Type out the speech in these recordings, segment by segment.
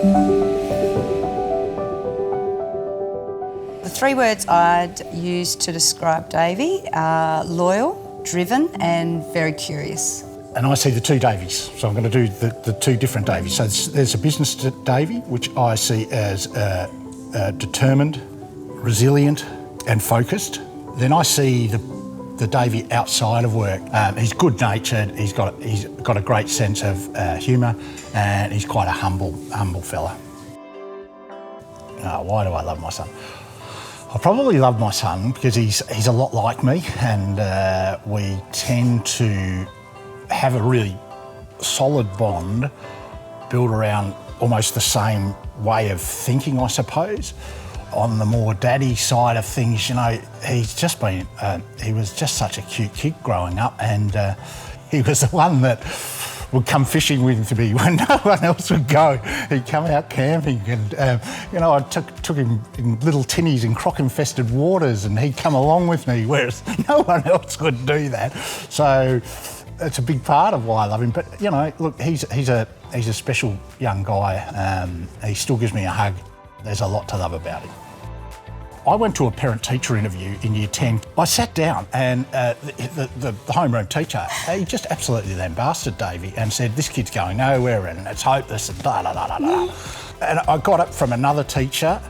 The three words I'd use to describe Davie are loyal, driven and very curious. And I see the two Davies, so I'm going to do the two different Davies. So there's a business Davie, which I see as determined, resilient and focused. Then I see the Davie outside of work. He's good-natured, he's got a great sense of humour, and he's quite a humble fella. Why do I love my son? I probably love my son because he's a lot like me, and we tend to have a really solid bond built around almost the same way of thinking, I suppose. On the more daddy side of things, you know, he's just been, he was just such a cute kid growing up, and he was the one that would come fishing with me when no one else would go. He'd come out camping and, you know, I took him in little tinnies in croc-infested waters and he'd come along with me, whereas no one else would do that. So it's a big part of why I love him. But, you know, look, he's a special young guy. He still gives me a hug. There's a lot to love about him. I went to a parent-teacher interview in Year 10. I sat down and the homeroom teacher, he just absolutely lambasted Davie and said, this kid's going nowhere and it's hopeless and da da da da da. And I got it from another teacher,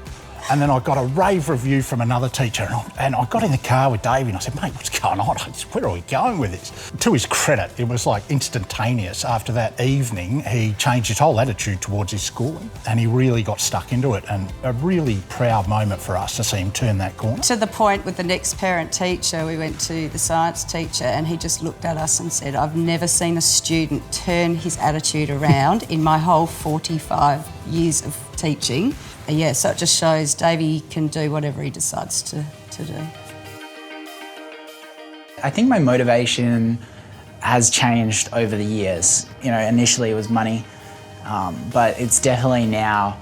and then I got a rave review from another teacher, and I got in the car with Davie and I said, mate, what's going on? Where are we going with this? To his credit, it was like instantaneous. After that evening, he changed his whole attitude towards his schooling and he really got stuck into it, and a really proud moment for us to see him turn that corner. To the point with the next parent-teacher, we went to the science teacher and he just looked at us and said, I've never seen a student turn his attitude around in my whole 45 years of teaching. Yeah, so it just shows Davie can do whatever he decides to do. I think my motivation has changed over the years. You know, initially it was money, but it's definitely now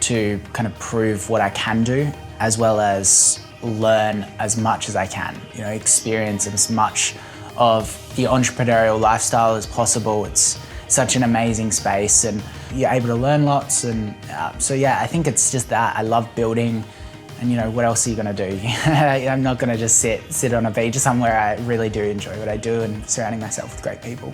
to kind of prove what I can do, as well as learn as much as I can. You know, experience as much of the entrepreneurial lifestyle as possible. It's such an amazing space and you're able to learn lots, and so yeah, I think it's just that. I love building, and you know, what else are you going to do? I'm not going to just sit on a beach somewhere. I really do enjoy what I do and surrounding myself with great people.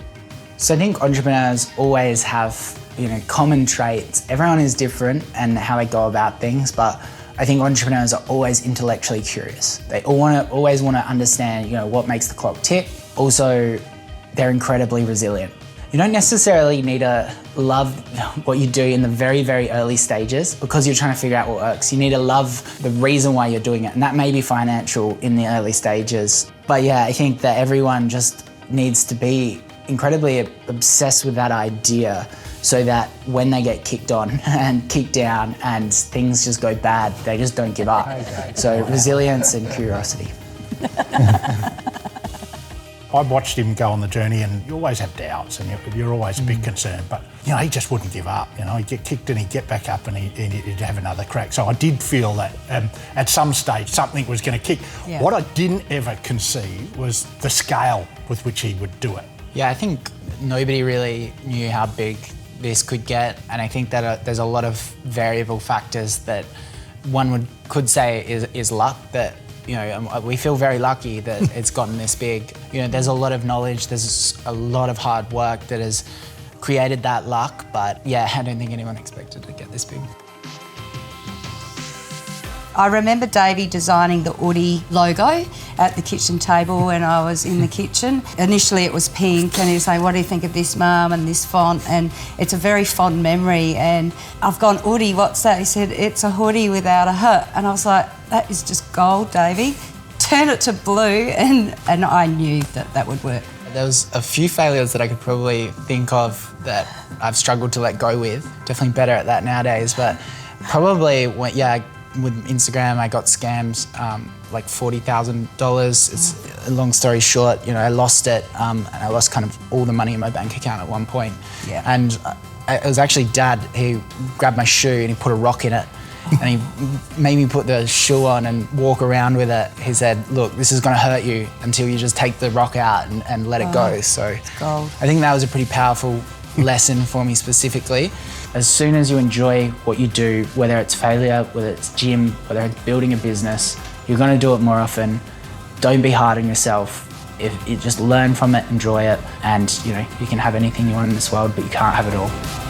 So I think entrepreneurs always have, you know, common traits. Everyone is different and how they go about things, but I think entrepreneurs are always intellectually curious. They always want to understand, you know, what makes the clock tick. Also, they're incredibly resilient. You don't necessarily need to love what you do in the very, very early stages because you're trying to figure out what works. You need to love the reason why you're doing it, and that may be financial in the early stages. But yeah, I think that everyone just needs to be incredibly obsessed with that idea so that when they get kicked on and kicked down and things just go bad, they just don't give up. So resilience and curiosity. I watched him go on the journey, and you always have doubts and you're always a bit concerned, but you know, he just wouldn't give up. You know, he'd get kicked and he'd get back up and he'd have another crack. So I did feel that at some stage something was going to kick. Yeah. What I didn't ever conceive was the scale with which he would do it. Yeah, I think nobody really knew how big this could get, and I think that there's a lot of variable factors that one could say is luck. That, you know, we feel very lucky that it's gotten this big. You know, there's a lot of knowledge, there's a lot of hard work that has created that luck, but yeah, I don't think anyone expected to get this big. I remember Davie designing the Oodie logo at the kitchen table when I was in the kitchen. Initially it was pink and he was saying, what do you think of this, Mum, and this font? And it's a very fond memory. And I've gone, Oodie, what's that? He said, it's a hoodie without a H. And I was like, that is just gold, Davie. Turn it to blue, and I knew that would work. There was a few failures that I could probably think of that I've struggled to let go with. Definitely better at that nowadays, but probably, with Instagram, I got scammed like $40,000. It's a long story short, you know, I lost it and I lost kind of all the money in my bank account at one point. Yeah. And it was actually Dad, he grabbed my shoe and he put a rock in it and he made me put the shoe on and walk around with it. He said, look, this is gonna hurt you until you just take the rock out and let it go. So gold. I think that was a pretty powerful lesson for me specifically. As soon as you enjoy what you do, whether it's failure, whether it's gym, whether it's building a business, you're going to do it more often. Don't be hard on yourself. If you just learn from it, enjoy it, and you can have anything you want in this world, but you can't have it all.